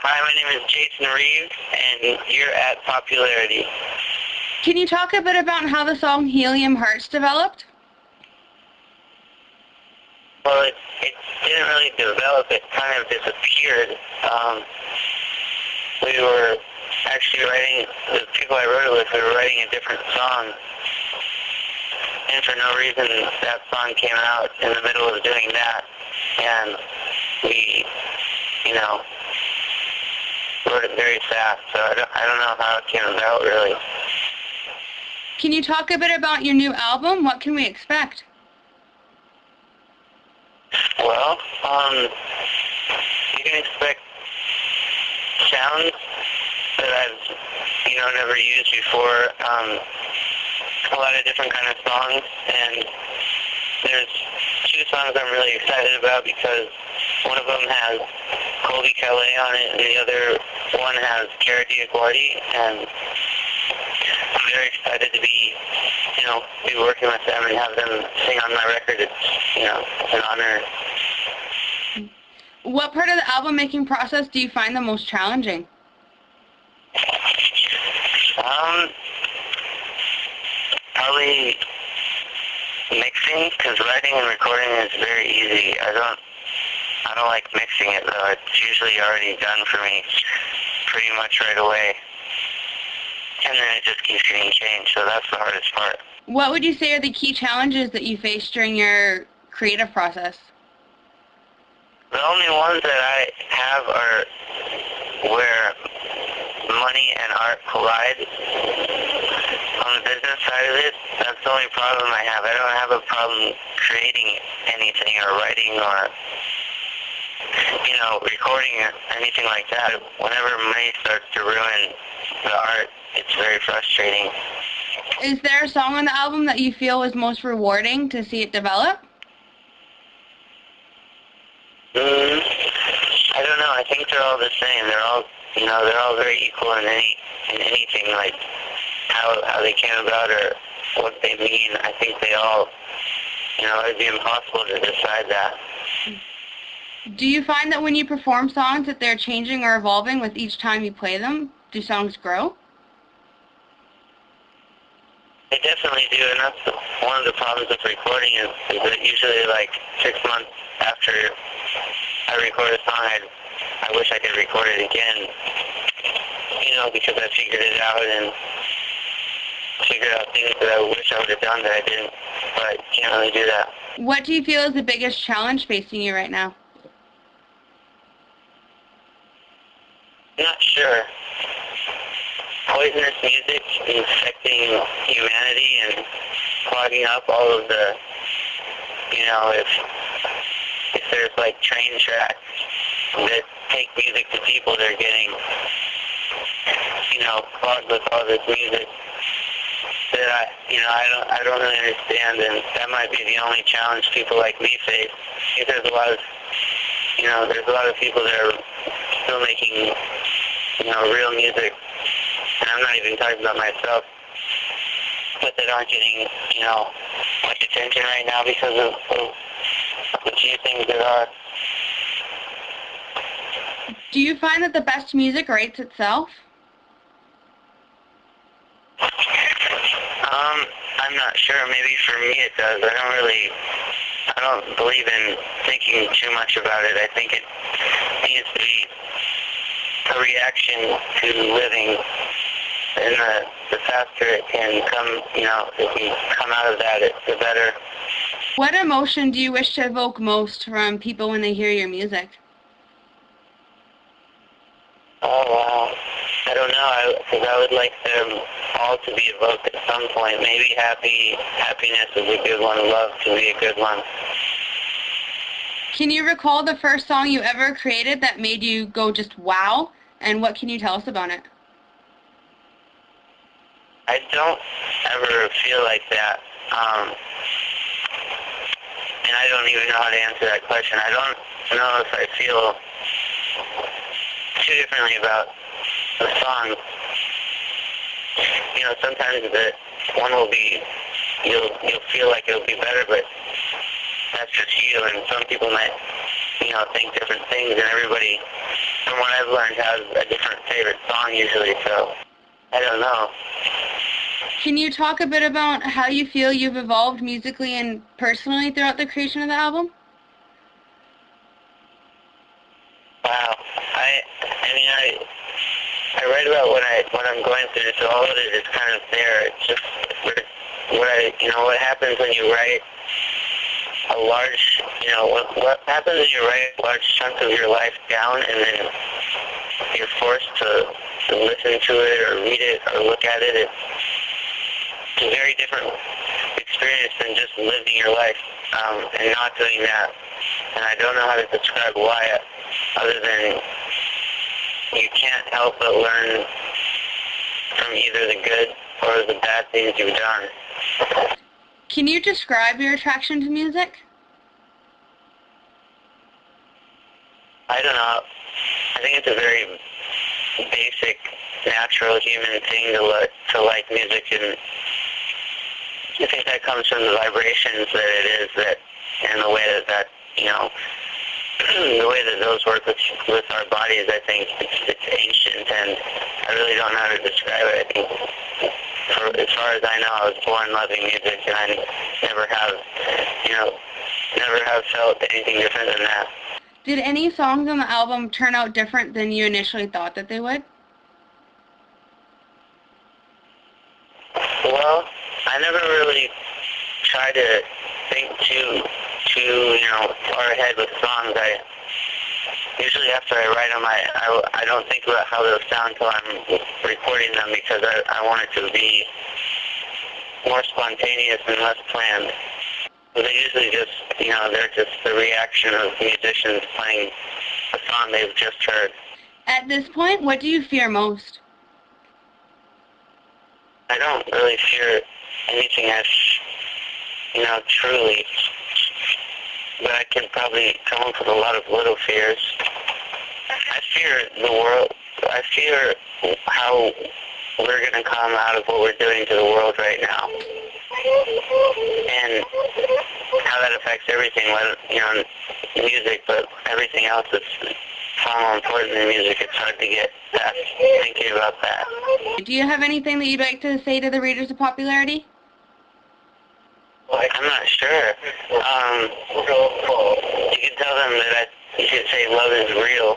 Hi, my name is Jason Reeves, and you're at Popularity. Can you talk a bit about how the song Helium Hearts developed? Well, it didn't really develop. It kind of disappeared. We were actually writing, the people I wrote it with, we were writing a different song. And for no reason, that song came out in the middle of doing that. And we, wrote it very fast. So I don't know how it came about, really. Can you talk a bit about your new album? What can we expect? Well, you can expect sounds that I've, never used before. A lot of different kind of songs, and there's two songs I'm really excited about because one of them has Colby Calais on it, and the other one has Cara Diaguardi, and I'm very excited to be working with them and have them sing on my record. It's an honor. What part of the album making process do you find the most challenging? Probably mixing, because writing and recording is very easy. I don't like mixing it, though. It's usually already done for me pretty much right away. And then it just keeps getting changed, so that's the hardest part. What would you say are the key challenges that you face during your creative process? The only ones that I have are where money and art collide. On the business side of it, that's the only problem I have. I don't have a problem creating anything or writing or, recording or anything like that. Whenever money starts to ruin the art, it's very frustrating. Is there a song on the album that you feel was most rewarding to see it develop? I don't know. I think they're all the same. They're all very equal in anything, like how they came about or what they mean. I think they all, it'd be impossible to decide that. Do you find that when you perform songs that they're changing or evolving with each time you play them? Do songs grow? They definitely do, and that's one of the problems with recording is that usually like 6 months after I record a song, I wish I could record it again, because I figured it out and figured out things that I wish I would have done that I didn't, but can't really do that. What do you feel is the biggest challenge facing you right now? I'm not sure. Poisonous music infecting humanity and clogging up all of the, if there's like train tracks that take music to people, they're getting, clogged with all this music that I don't really understand, and that might be the only challenge people like me face. I think there's a lot of people that are still making, real music, and I'm not even talking about myself, but that aren't getting, much attention right now because of the few things that are. Do you find that the best music writes itself? I'm not sure. Maybe for me it does. I don't believe in thinking too much about it. I think it needs to be a reaction to living, and the faster it can come, it can come out of that, the better. What emotion do you wish to evoke most from people when they hear your music? Oh, wow. I don't know, because I would like them all to be evoked at some point. Maybe happiness is a good one, love can be a good one. Can you recall the first song you ever created that made you go just wow? And what can you tell us about it? I don't ever feel like that. And I don't even know how to answer that question. I don't know if I feel too differently about the song. Sometimes that one will be, you'll feel like it'll be better, but that's just you, and some people might, think different things, and everybody from what I've learned, has a different favorite song usually, so I don't know. Can you talk a bit about how you feel you've evolved musically and personally throughout the creation of the album? Wow. I write about what I'm going through, so all of it is kind of there. It's just what happens when you write a large, what happens when you write a large chunk of your life down and then you're forced to listen to it or read it or look at it. It's a very different experience than just living your life and not doing that. And I don't know how to describe why, other than you can't help but learn from either the good or the bad things you've done. Can you describe your attraction to music? I don't know. I think it's a very basic, natural human thing to like music, and I think that comes from the vibrations that it is, and the way that the way that those work with our bodies. I think it's ancient, and I really don't know how to describe it. I think, as far as I know, I was born loving music, and I never have felt anything different than that. Did any songs on the album turn out different than you initially thought that they would? Well, I never really try to think too far ahead with songs. I usually, after I write them, I don't think about how they'll sound until I'm recording them, because I want it to be more spontaneous and less planned. So they usually just, they're just the reaction of musicians playing a song they've just heard. At this point, what do you fear most? I don't really fear anything truly, but I can probably come up with a lot of little fears. I fear the world. I fear how we're going to come out of what we're doing to the world right now, and how that affects everything, music, but everything else is far more important than music. It's hard to get past thinking about that. Do you have anything that you'd like to say to the readers of Popularity? I'm not sure. You can tell them that you should say love is real.